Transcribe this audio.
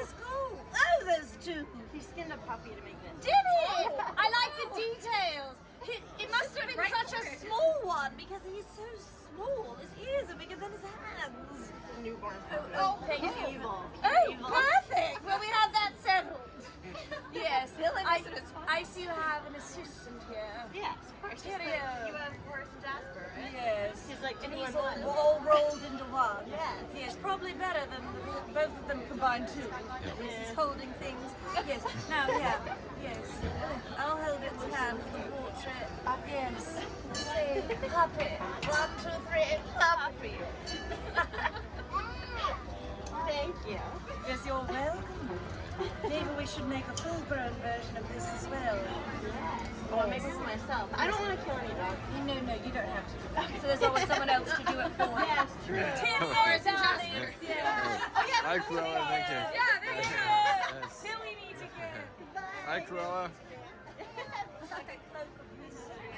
this go? Oh, there's two. He skinned a puppy to make this. Did he? I like the details. It must have been such a small one because he's so small. His ears are bigger than his hands. Newborn. Oh, He's evil. Oh, perfect. Well, we have that settled. Yes, it's fine. I see you have an assistant here. Yes, of course. Here You he is. have Horace and Jasper, right? Yes. He's like and two he's in one. all rolled into one. Yes. Yes, probably better than both of them combined too. Yes, he's holding things. Yes. Now, yeah. Yes. I'll hold its hand for the portrait. Yes. Say puppy. 1, 2, 3, puppy. Thank you. Yes, you're welcome. Maybe we should make a full-grown version of this as well. I'll make it for myself. I don't want to kill any dogs. No, you don't have to do that. So there's always someone else to do it for. Yes, true. Tim, Horace, and Jasper. Yeah. Oh, yeah. Hi, Cruella. Thank you. Yeah, there you go. Yes. Till we meet again. Hi, Cruella. It's like a cloak of mystery.